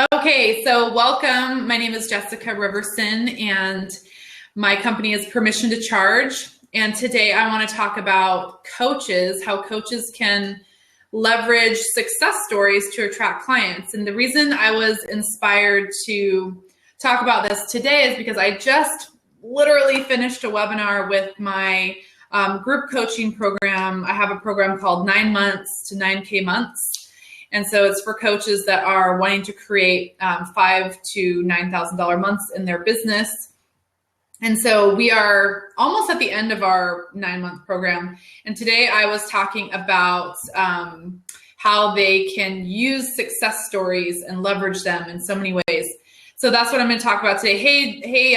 Okay, so welcome. My name is Jessica Riverson, and my company is Permission to Charge. And today I want to talk about coaches, how coaches can leverage success stories to attract clients. And the reason I was inspired to talk about this today is because I just literally finished a webinar with my group coaching program. I have a program called 9 months to 9K months. And so it's for coaches that are wanting to create $5,000 to $9,000 months in their business. And so we are almost at the end of our 9-month program. And today I was talking about how they can use success stories and leverage them in so many ways. So that's what I'm going to talk about today. Hey,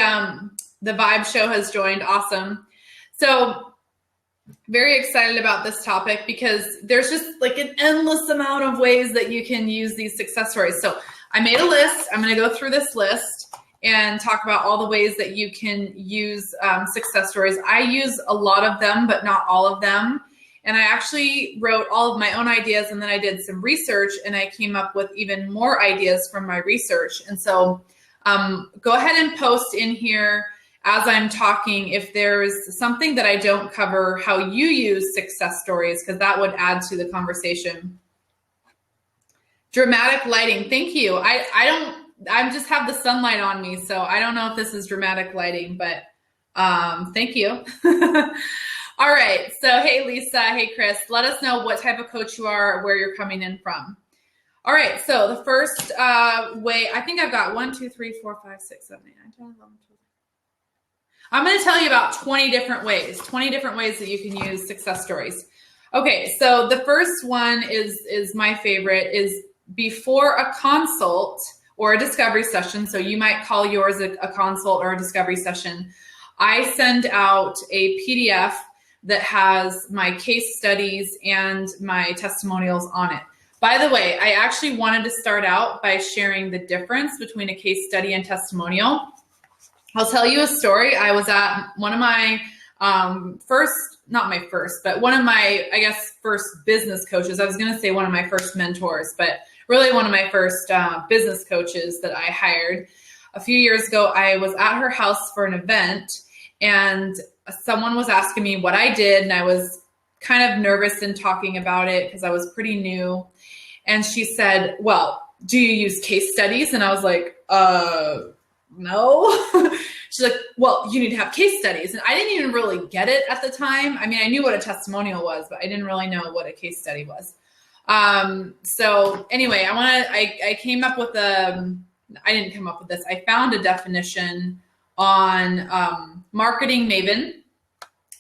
the Vibe Show has joined. Awesome. So very excited about this topic because there's just like an endless amount of ways that you can use these success stories. So I made a list. I'm going to go through this list and talk about all the ways that you can use success stories. I use a lot of them, but not all of them. And I actually wrote all of my own ideas, and then I did some research, and I came up with even more ideas from my research. And so go ahead and post in here as I'm talking if there's something that I don't cover, how you use success stories, because that would add to the conversation. Dramatic lighting, thank you. I just have the sunlight on me, so I don't know if this is dramatic lighting, but thank you. All right, so hey Lisa, hey Chris, let us know what type of coach you are, or where you're coming in from. All right, so the first way, I think I've got 1, 2, 3, 4, 5, 6, 7, 8, 9, 10, 11, 12. I'm going to tell you about 20 different ways that you can use success stories. Okay, so the first one is my favorite, is before a consult or a discovery session. So you might call yours a consult or a discovery session. I send out a PDF that has my case studies and my testimonials on it. By the way, I actually wanted to start out by sharing the difference between a case study and testimonial. I'll tell you a story. I was at one of my first business coaches. I was going to say one of my first mentors, but really one of my first business coaches that I hired. A few years ago, I was at her house for an event, and someone was asking me what I did, and I was kind of nervous in talking about it because I was pretty new. And she said, well, do you use case studies? And I was like, no. She's like, well, you need to have case studies. And I didn't even really get it at the time. I mean, I knew what a testimonial was, but I didn't really know what a case study was. So anyway, I came up with I didn't come up with this. I found a definition on Marketing Maven.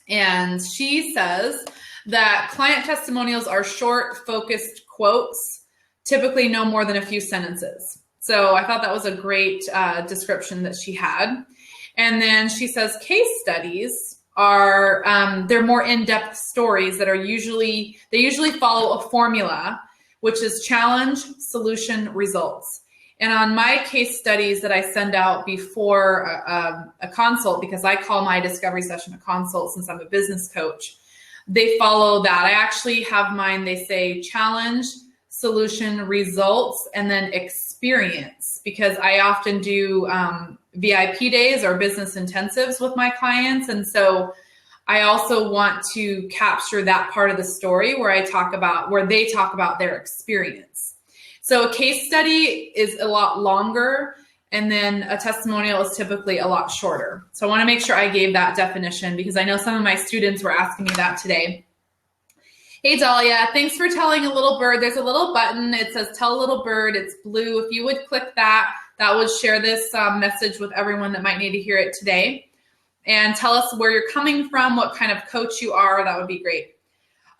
And she says that client testimonials are short, focused quotes, typically no more than a few sentences. So I thought that was a great description that she had. And then she says case studies are, they're more in-depth stories that usually follow a formula, which is challenge, solution, results. And on my case studies that I send out before a consult, because I call my discovery session a consult since I'm a business coach, they follow that. I actually have mine, they say challenge, solution, results, and then experience, because I often do VIP days or business intensives with my clients. And so I also want to capture that part of the story where they talk about their experience. So a case study is a lot longer, and then a testimonial is typically a lot shorter. So I want to make sure I gave that definition because I know some of my students were asking me that today. Hey, Dahlia, thanks for telling a little bird. There's a little button. It says tell a little bird. It's blue. If you would click that, that would share this message with everyone that might need to hear it today. And tell us where you're coming from, what kind of coach you are. That would be great.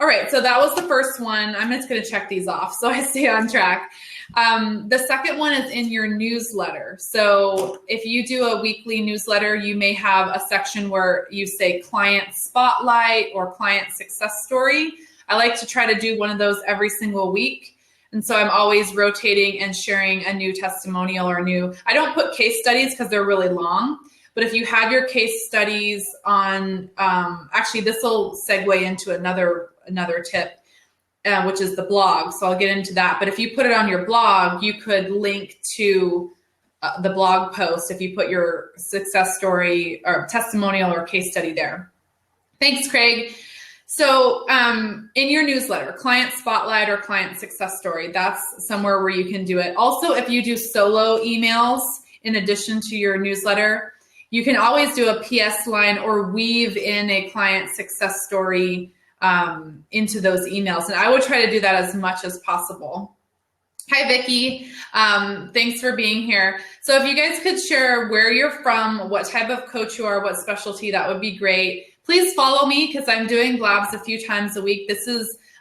All right, so that was the first one. I'm just going to check these off so I stay on track. The second one is in your newsletter. So if you do a weekly newsletter, you may have a section where you say client spotlight or client success story. I like to try to do one of those every single week. And so I'm always rotating and sharing a new testimonial or I don't put case studies because they're really long. But if you have your case studies on, actually this will segue into another tip. which is the blog. So I'll get into that. But if you put it on your blog, you could link to the blog post if you put your success story or testimonial or case study there. Thanks, Craig. So in your newsletter, client spotlight or client success story, that's somewhere where you can do it. Also, if you do solo emails in addition to your newsletter, you can always do a PS line or weave in a client success story into those emails. And I would try to do that as much as possible. Hi, Vicki. Thanks for being here. So if you guys could share where you're from, what type of coach you are, what specialty, that would be great. Please follow me because I'm doing Blabs a few times a week.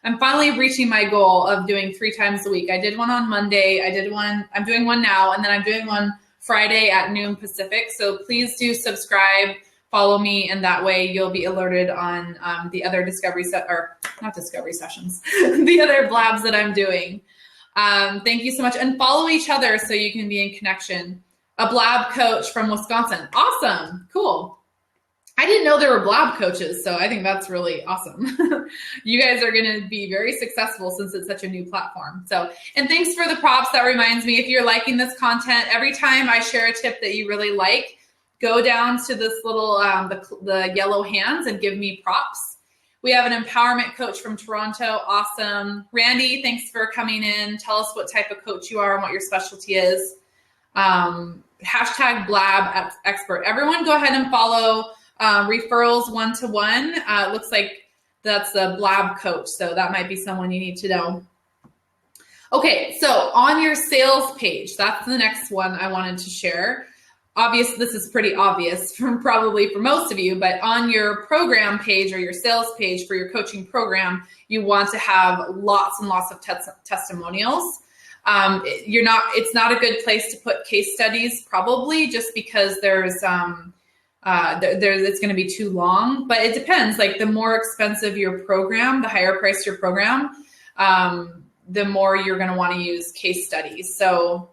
I'm finally reaching my goal of doing 3 times a week. I did one on Monday. I'm doing one now, and then I'm doing one Friday at noon Pacific. So please do subscribe, follow me, and that way you'll be alerted on the other the other Blabs that I'm doing. Thank you so much. And follow each other so you can be in connection. A Blab coach from Wisconsin. Awesome. Cool. I didn't know there were Blab coaches, so I think that's really awesome. You guys are going to be very successful since it's such a new platform. So, and thanks for the props. That reminds me, if you're liking this content, every time I share a tip that you really like, go down to this little, the yellow hands and give me props. We have an empowerment coach from Toronto. Awesome. Randy, thanks for coming in. Tell us what type of coach you are and what your specialty is. Hashtag Blab expert. Everyone go ahead and follow referrals 1-to-1. It looks like that's a Blab coach. So that might be someone you need to know. Okay, so on your sales page, that's the next one I wanted to share. This is pretty obvious probably for most of you, but on your program page or your sales page for your coaching program, you want to have lots and lots of testimonials. It's not a good place to put case studies, probably just because it's going to be too long, but it depends. Like the more expensive your program, the higher price your program, the more you're going to want to use case studies. So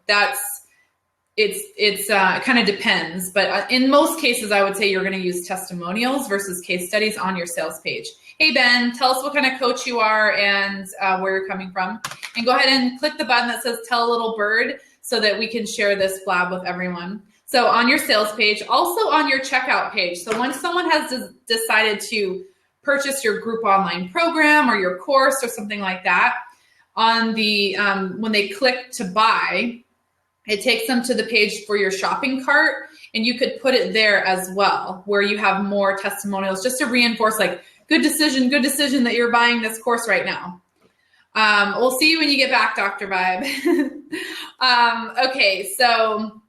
it kind of depends, but in most cases, I would say you're going to use testimonials versus case studies on your sales page. Hey, Ben, tell us what kind of coach you are and where you're coming from. And go ahead and click the button that says Tell a Little Bird so that we can share this Blab with everyone. So on your sales page, also on your checkout page. So when someone has decided to purchase your group online program or your course or something like that, on the when they click to buy, it takes them to the page for your shopping cart, and you could put it there as well, where you have more testimonials just to reinforce like, good decision that you're buying this course right now. We'll see you when you get back, Dr. Vibe. Okay, so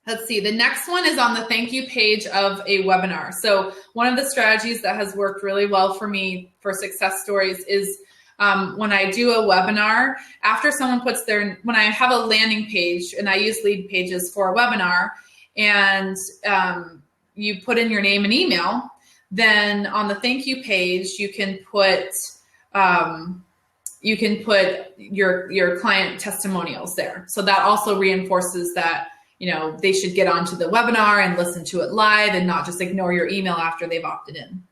let's see. The next one is on the thank you page of a webinar. So one of the strategies that has worked really well for me for success stories is when I do a webinar, after someone when I have a landing page, and I use lead pages for a webinar, and you put in your name and email, then on the thank you page, you can put your client testimonials there. So that also reinforces that, they should get onto the webinar and listen to it live and not just ignore your email after they've opted in.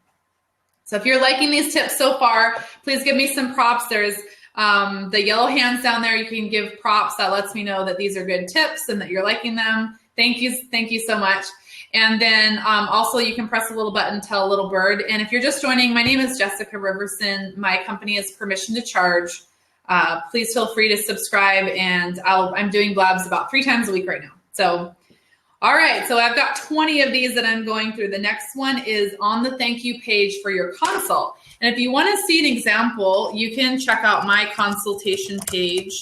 So if you're liking these tips so far, please give me some props. There's the yellow hands down there. You can give props. That lets me know that these are good tips and that you're liking them. Thank you so much. And then also you can press a little button, Tell a Little Bird. And if you're just joining, my name is Jessica Riverson. My company is Permission to Charge. Please feel free to subscribe, and I'm doing Blabs about 3 times a week right now. So, all right, so I've got 20 of these that I'm going through. The next one is on the thank you page for your consult. And if you want to see an example, you can check out my consultation page.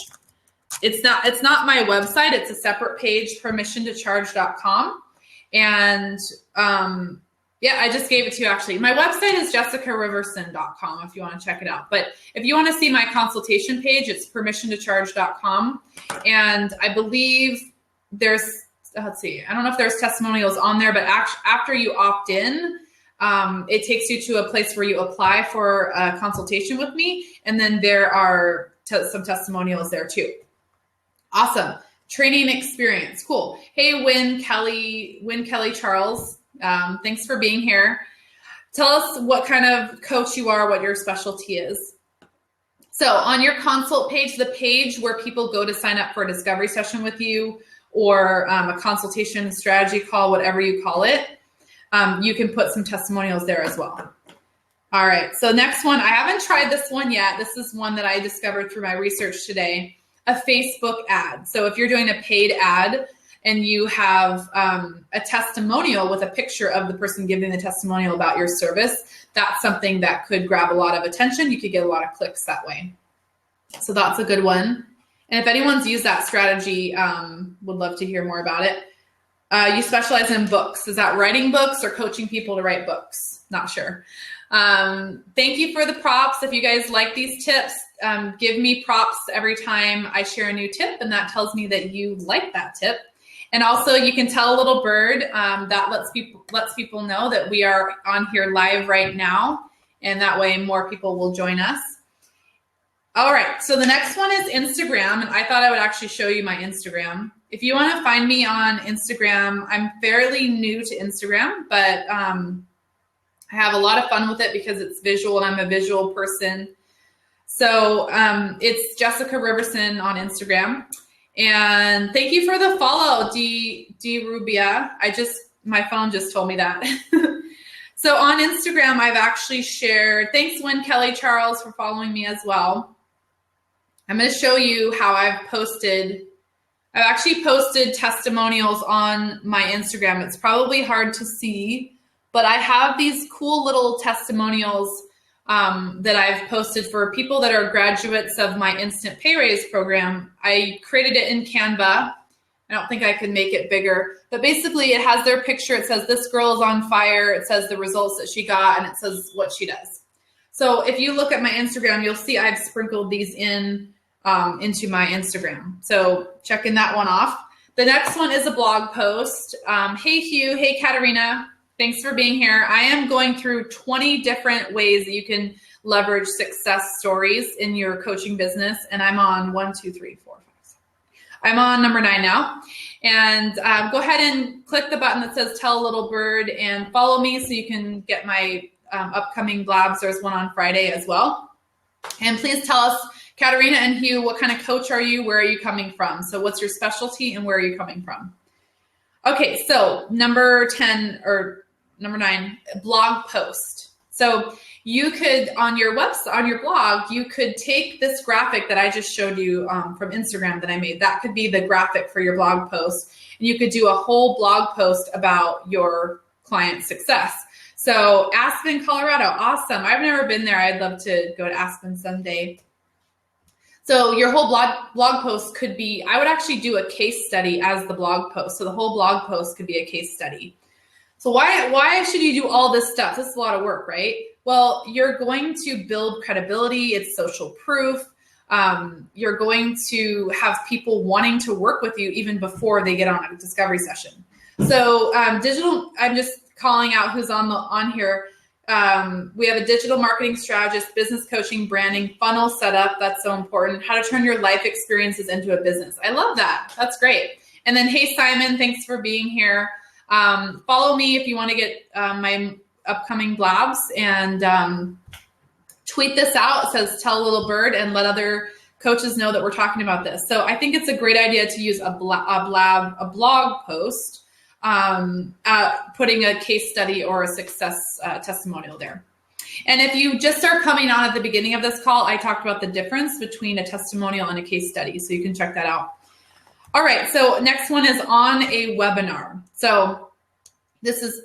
It's not my website. It's a separate page, permissiontocharge.com. And I just gave it to you actually. My website is jessicariverson.com if you want to check it out. But if you want to see my consultation page, it's permissiontocharge.com. And I believe let's see, I don't know if there's testimonials on there, but after you opt in, it takes you to a place where you apply for a consultation with me. And then there are some testimonials there too. Awesome. Training experience. Cool. Hey, Wynn Kelly Charles. Thanks for being here. Tell us what kind of coach you are, what your specialty is. So on your consult page, the page where people go to sign up for a discovery session with you or a consultation strategy call, whatever you call it, you can put some testimonials there as well. All right, so next one, I haven't tried this one yet. This is one that I discovered through my research today, a Facebook ad. So if you're doing a paid ad and you have a testimonial with a picture of the person giving the testimonial about your service, that's something that could grab a lot of attention. You could get a lot of clicks that way. So that's a good one. And if anyone's used that strategy, would love to hear more about it. You specialize in books. Is that writing books or coaching people to write books? Not sure. Thank you for the props. If you guys like these tips, give me props every time I share a new tip, and that tells me that you like that tip. And also you can tell a little bird that lets people know that we are on here live right now, and that way more people will join us. All right, so the next one is Instagram, and I thought I would actually show you my Instagram. If you want to find me on Instagram, I'm fairly new to Instagram, but I have a lot of fun with it because it's visual and I'm a visual person. So it's Jessica Riverson on Instagram. And thank you for the follow, D Rubia. My phone just told me that. So on Instagram, I've actually shared, thanks Wynn Kelly Charles for following me as well. I'm going to show you how I've actually posted testimonials on my Instagram. It's probably hard to see, but I have these cool little testimonials that I've posted for people that are graduates of my Instant Pay Raise program. I created it in Canva. I don't think I could make it bigger, but basically it has their picture. It says, this girl is on fire. It says the results that she got, and it says what she does. So if you look at my Instagram, you'll see I've sprinkled these into my Instagram. So checking that one off. The next one is a blog post. Hey, Hugh. Hey, Katerina. Thanks for being here. I am going through 20 different ways that you can leverage success stories in your coaching business. And I'm on 1, 2, 3, 4, 5, 6. I'm on number 9 now. And go ahead and click the button that says Tell a Little Bird and follow me so you can get my upcoming blabs. There's one on Friday as well. And please tell us, Katerina and Hugh, what kind of coach are you? Where are you coming from? So what's your specialty and where are you coming from? Okay, so number 9, blog post. So you could, on your website, on your blog, you could take this graphic that I just showed you from Instagram that I made. That could be the graphic for your blog post. And you could do a whole blog post about your client's success. So Aspen, Colorado, awesome. I've never been there. I'd love to go to Aspen someday. So your whole blog post could be, I would actually do a case study as the blog post. So the whole blog post could be a case study. So why should you do all this stuff? This is a lot of work, right? Well, you're going to build credibility. It's social proof. You're going to have people wanting to work with you even before they get on a discovery session. So digital, I'm just calling out who's on here. We have a digital marketing strategist, business coaching, branding, funnel setup. That's so important. How to turn your life experiences into a business. I love that. That's great. And then, hey, Simon, thanks for being here. Follow me if you want to get my upcoming blabs, and tweet this out. It says Tell a Little Bird, and let other coaches know that we're talking about this. So I think it's a great idea to use a blog post, putting a case study or a success testimonial there. And if you just start coming on at the beginning of this call, I talked about the difference between a testimonial and a case study. So you can check that out. All right, so next one is on a webinar. So this is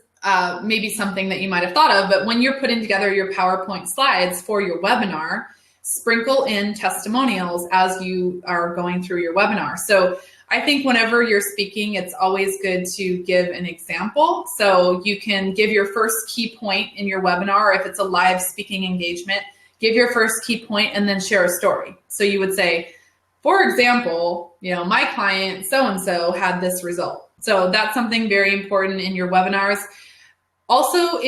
maybe something that you might have thought of, but when you're putting together your PowerPoint slides for your webinar, sprinkle in testimonials as you are going through your webinar. So I think whenever you're speaking, it's always good to give an example. So you can give your first key point in your webinar. If it's a live speaking engagement, give your first key point and then share a story. So you would say, for example, my client so-and-so had this result. So that's something very important in your webinars. Also,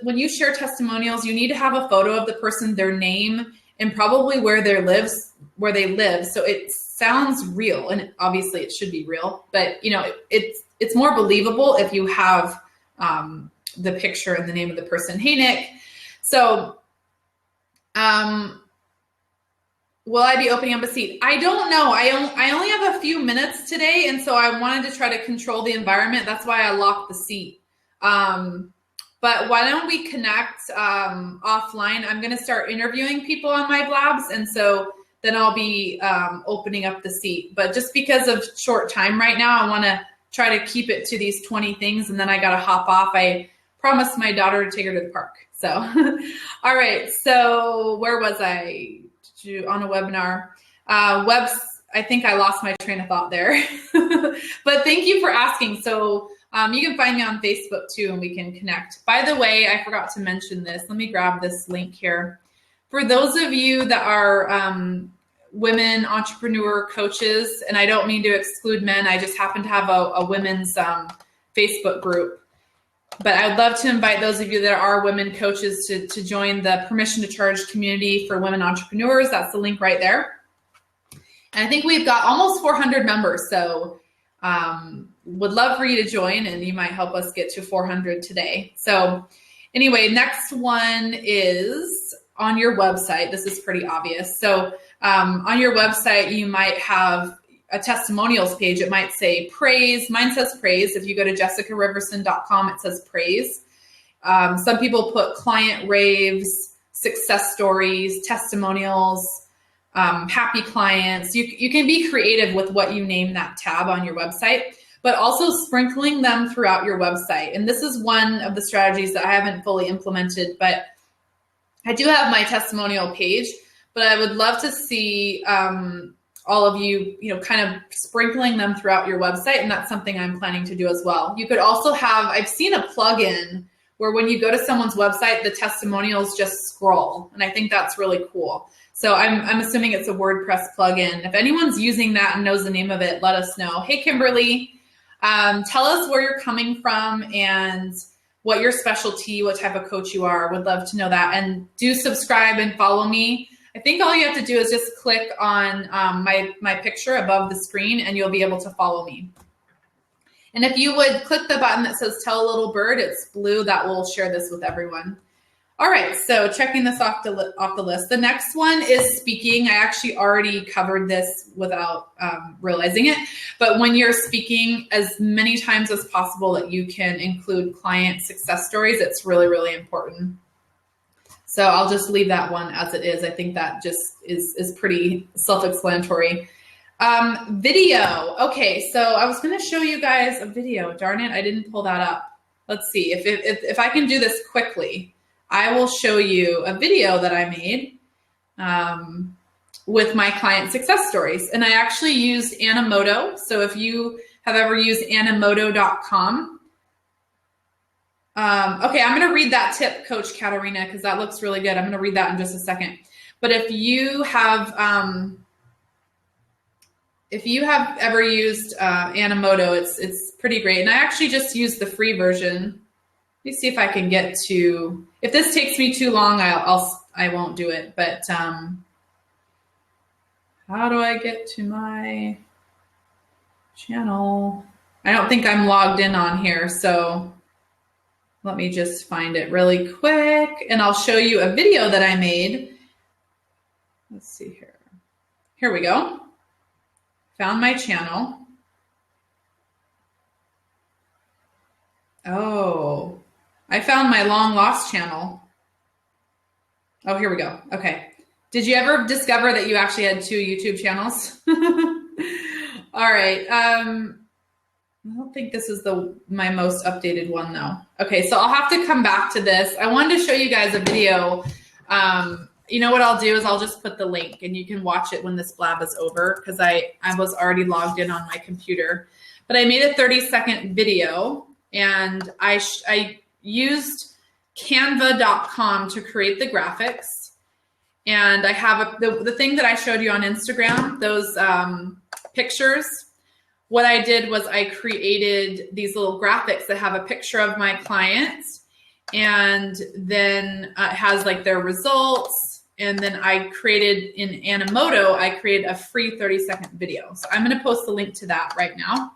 when you share testimonials, you need to have a photo of the person, their name, and probably where they live. So it sounds real, and obviously it should be real, but it's more believable if you have the picture and the name of the person. Hey, Nick. So will I be opening up a seat? I don't know. I only have a few minutes today, and so I wanted to try to control the environment. That's why I locked the seat. But why don't we connect offline? I'm going to start interviewing people on my blabs, and so then I'll be opening up the seat. But just because of short time right now, I want to try to keep it to these 20 things, and then I got to hop off. I promised my daughter to take her to the park. So, all right. So where was I? On a webinar. I think I lost my train of thought there. But thank you for asking. So you can find me on Facebook too, and we can connect. By the way, I forgot to mention this. Let me grab this link here. For those of you that are women entrepreneur coaches, and I don't mean to exclude men, I just happen to have a women's Facebook group. But I would love to invite those of you that are women coaches to join the Permission to Charge community for women entrepreneurs. That's the link right there. And I think we've got almost 400 members. So would love for you to join, and you might help us get to 400 today. So anyway, next one is on your website. This is pretty obvious. So on your website, you might have a testimonials page. It might say praise. Mine says praise. If you go to jessicariverson.com, it says praise. Some people put client raves, success stories, testimonials, happy clients. You can be creative with what you name that tab on your website, but also sprinkling them throughout your website. And this is one of the strategies that I haven't fully implemented, but I do have my testimonial page, but I would love to see all of you, kind of sprinkling them throughout your website. And that's something I'm planning to do as well. You could also have, I've seen a plugin where when you go to someone's website, the testimonials just scroll. And I think that's really cool. So I'm assuming it's a WordPress plugin. If anyone's using that and knows the name of it, let us know. Hey, Kimberly, tell us where you're coming from and what your specialty, what type of coach you are. Would love to know that. And do subscribe and follow me. I think all you have to do is just click on my picture above the screen, and you'll be able to follow me. And if you would click the button that says Tell a Little Bird, it's blue, that will share this with everyone. All right, so checking this off the list. The next one is speaking. I actually already covered this without realizing it. But when you're speaking, as many times as possible that you can include client success stories, it's really, really important. So I'll just leave that one as it is. I think that just is pretty self-explanatory. Video. Okay, so I was going to show you guys a video. Darn it, I didn't pull that up. Let's see. If I can do this quickly, I will show you a video that I made with my client success stories. And I actually used Animoto. So if you have ever used Animoto.com, okay, I'm going to read that tip, Coach Katarina, because that looks really good. I'm going to read that in just a second. But if you have ever used Animoto, it's pretty great. And I actually just used the free version. Let me see if I can get to. If this takes me too long, I won't do it. But how do I get to my channel? I don't think I'm logged in on here, so. Let me just find it really quick, and I'll show you a video that I made. Let's see here. Here we go. Found my channel. Oh, I found my long lost channel. Oh, here we go. Okay. Did you ever discover that you actually had 2 YouTube channels? All right. I don't think this is my most updated one though. Okay, so I'll have to come back to this. I wanted to show you guys a video. You know what I'll do is I'll just put the link and you can watch it when this blab is over because I was already logged in on my computer. But I made a 30-second video and I used canva.com to create the graphics. And I have the thing that I showed you on Instagram, those pictures. What I did was I created these little graphics that have a picture of my clients, and then it has like their results. And then I created in Animoto, I created a free 30-second video. So I'm going to post the link to that right now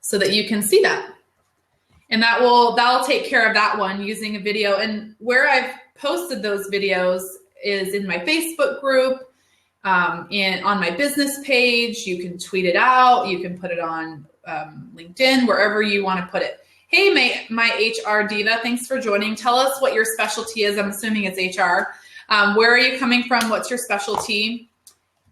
so that you can see that. And that'll take care of that one using a video. And where I've posted those videos is in my Facebook group. and on my business page. You can tweet it out. You can put it on LinkedIn, wherever you want to put it. Hey, my HR diva, thanks for joining. Tell us what your specialty is. I'm assuming it's HR. Where are you coming from? What's your specialty?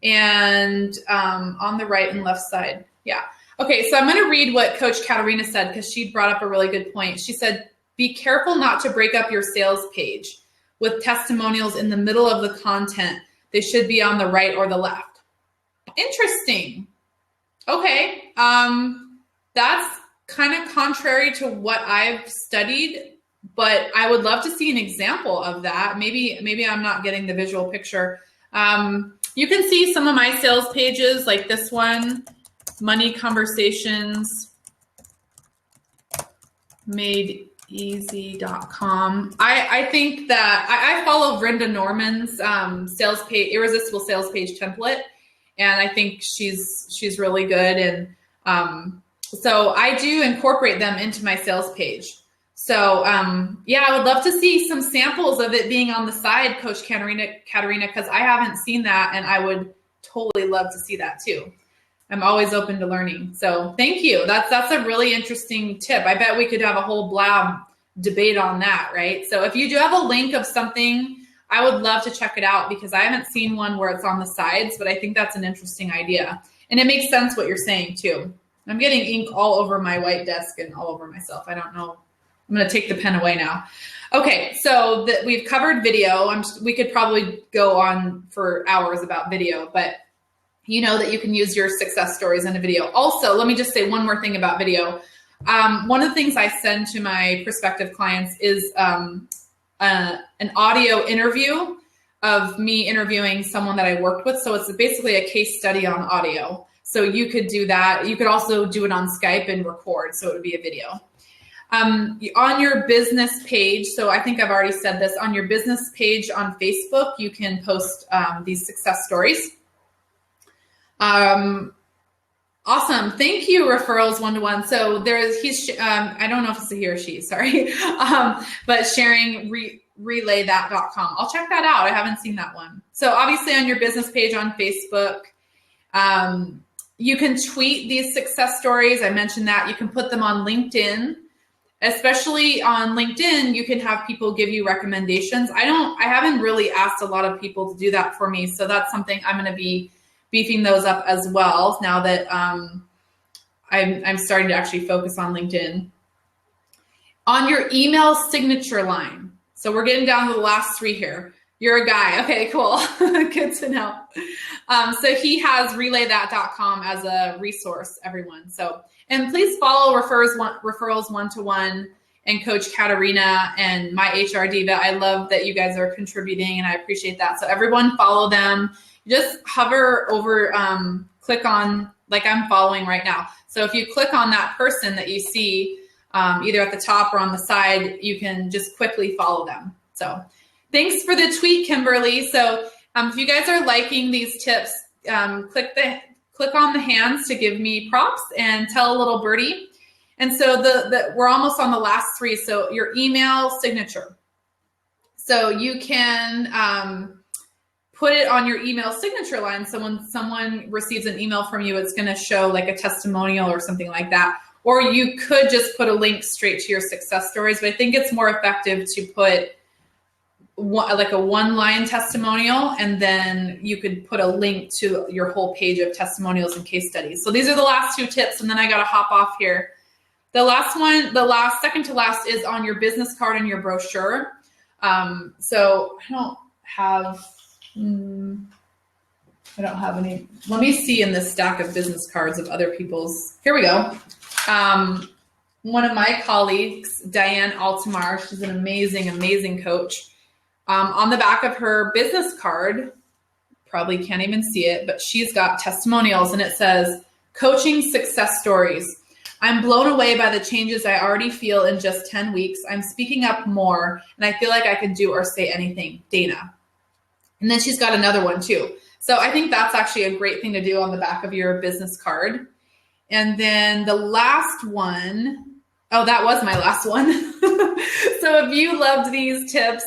And on the right and left side. Yeah. Okay, so I'm going to read what Coach Katerina said, because she brought up a really good point. She said, be careful not to break up your sales page with testimonials in the middle of the content. They should be on the right or the left. Interesting. Okay. That's kind of contrary to what I've studied, but I would love to see an example of that. Maybe I'm not getting the visual picture. You can see some of my sales pages, like this one, Money Conversations Made Easy.com. I think that I follow Brenda Norman's sales page, irresistible sales page template, and I think she's really good. And so I do incorporate them into my sales page. So yeah, I would love to see some samples of it being on the side, Coach Katerina, because I haven't seen that, and I would totally love to see that too. I'm always open to learning. So thank you. That's a really interesting tip. I bet we could have a whole blab debate on that, right? So if you do have a link of something, I would love to check it out, because I haven't seen one where it's on the sides, but I think that's an interesting idea. And it makes sense what you're saying too. I'm getting ink all over my white desk and all over myself. I don't know. I'm going to take the pen away now. Okay, so we've covered video. We could probably go on for hours about video, but you know that you can use your success stories in a video. Also, let me just say one more thing about video. One of the things I send to my prospective clients is an audio interview of me interviewing someone that I worked with. So it's basically a case study on audio. So you could do that. You could also do it on Skype and record. So it would be a video. On your business page, so I think I've already said this, on your business page on Facebook, you can post these success stories. Awesome. Thank you, Referrals One-to-One. So he's I don't know if it's a he or she, sorry, but sharing relaythat.com. I'll check that out. I haven't seen that one. So obviously on your business page on Facebook, you can tweet these success stories. I mentioned that. You can put them on LinkedIn. Especially on LinkedIn, you can have people give you recommendations. I haven't really asked a lot of people to do that for me. So that's something I'm going to be beefing those up as well now that I'm starting to actually focus on LinkedIn. On your email signature line. So we're getting down to the last three here. You're a guy. Okay, cool. Good to know. So he has relaythat.com as a resource, everyone. And please follow Referrals One-to-One and Coach Katerina and my HR Diva. I love that you guys are contributing, and I appreciate that. So everyone follow them. Just hover over, click on, like I'm following right now. So if you click on that person that you see either at the top or on the side, you can just quickly follow them. So thanks for the tweet, Kimberly. So if you guys are liking these tips, click on the hands to give me props and tell a little birdie. And so we're almost on the last three. So your email signature. So you can put it on your email signature line. So when someone receives an email from you, it's going to show like a testimonial or something like that. Or you could just put a link straight to your success stories. But I think it's more effective to put like a one-line testimonial, and then you could put a link to your whole page of testimonials and case studies. So these are the last two tips, and then I got to hop off here. The last one, second to last, is on your business card and your brochure. So I don't have any. Let me see in this stack of business cards of other people's. Here we go. One of my colleagues, Diane Altamar, she's an amazing, amazing coach. On the back of her business card, probably can't even see it, but she's got testimonials, and it says, coaching success stories. I'm blown away by the changes I already feel in just 10 weeks. I'm speaking up more, and I feel like I could do or say anything. Dana. And then she's got another one too. So I think that's actually a great thing to do on the back of your business card. And then the last one, oh, that was my last one. So if you loved these tips,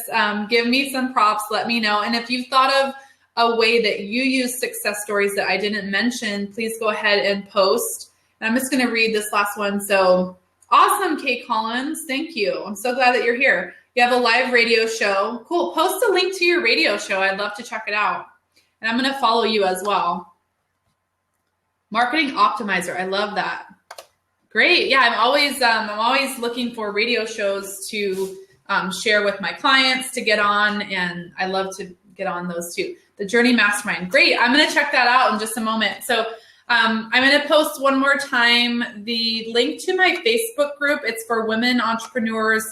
give me some props, let me know. And if you've thought of a way that you use success stories that I didn't mention, please go ahead and post. And I'm just going to read this last one. So awesome, Kay Collins. Thank you. I'm so glad that you're here. You have a live radio show. Cool. Post a link to your radio show. I'd love to check it out. And I'm going to follow you as well. Marketing Optimizer. I love that. Great. Yeah, I'm always looking for radio shows to share with my clients to get on, and I love to get on those too. The Journey Mastermind. Great. I'm going to check that out in just a moment. So I'm going to post one more time the link to my Facebook group. It's for women entrepreneurs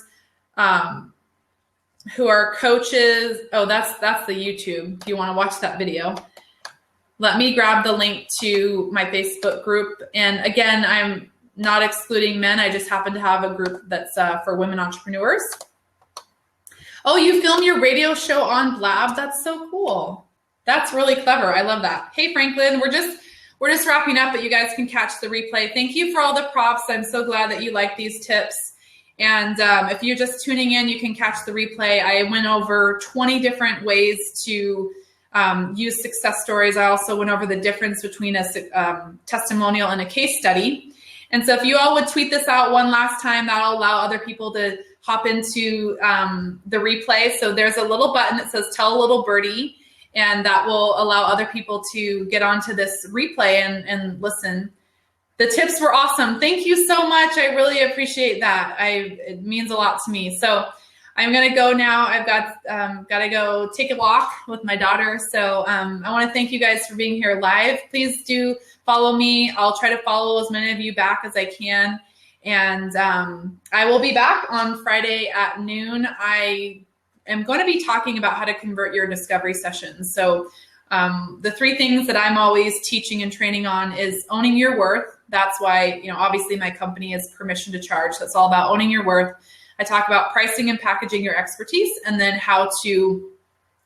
who are coaches. Oh, that's the YouTube. If you want to watch that video, let me grab the link to my Facebook group. And again, I'm not excluding men. I just happen to have a group that's for women entrepreneurs. Oh, you film your radio show on Blab? That's so cool. That's really clever. I love that. Hey, Franklin, we're just wrapping up, but you guys can catch the replay. Thank you for all the props. I'm so glad that you like these tips. And if you're just tuning in, you can catch the replay. I went over 20 different ways to use success stories. I also went over the difference between a testimonial and a case study. And so if you all would tweet this out one last time, that'll allow other people to hop into the replay. So there's a little button that says Tell a Little Birdie, and that will allow other people to get onto this replay and listen. The tips were awesome. Thank you so much. I really appreciate that. It means a lot to me. So I'm going to go now. I've got to go take a walk with my daughter. So I want to thank you guys for being here live. Please do follow me. I'll try to follow as many of you back as I can. And I will be back on Friday at noon. I am going to be talking about how to convert your discovery sessions. So the 3 things that I'm always teaching and training on is owning your worth. That's why, obviously my company is Permission to Charge. So it's all about owning your worth. I talk about pricing and packaging your expertise, and then how to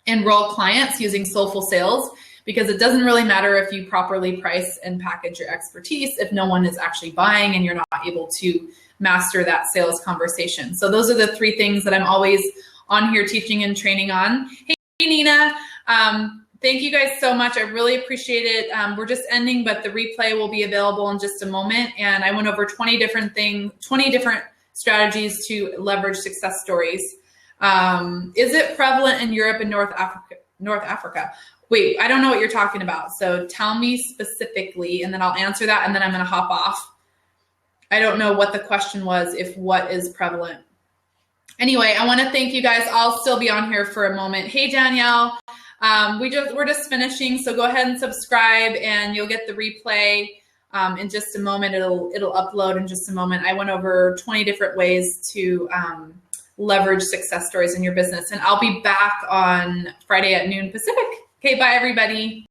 enroll clients using Soulful Sales, because it doesn't really matter if you properly price and package your expertise if no one is actually buying and you're not able to master that sales conversation. So those are the 3 things that I'm always on here teaching and training on. Hey, Nina. Thank you guys so much. I really appreciate it. We're just ending, but the replay will be available in just a moment. And I went over 20 different strategies to leverage success stories. Is it prevalent in Europe and North Africa? Wait, I don't know what you're talking about. So tell me specifically, and then I'll answer that, and then I'm going to hop off. I don't know what the question was, if what is prevalent. Anyway, I want to thank you guys. I'll still be on here for a moment. Hey, Danielle. We're just finishing, so go ahead and subscribe, and you'll get the replay in just a moment. It'll upload in just a moment. I went over 20 different ways to leverage success stories in your business, and I'll be back on Friday at noon Pacific. Okay, bye everybody.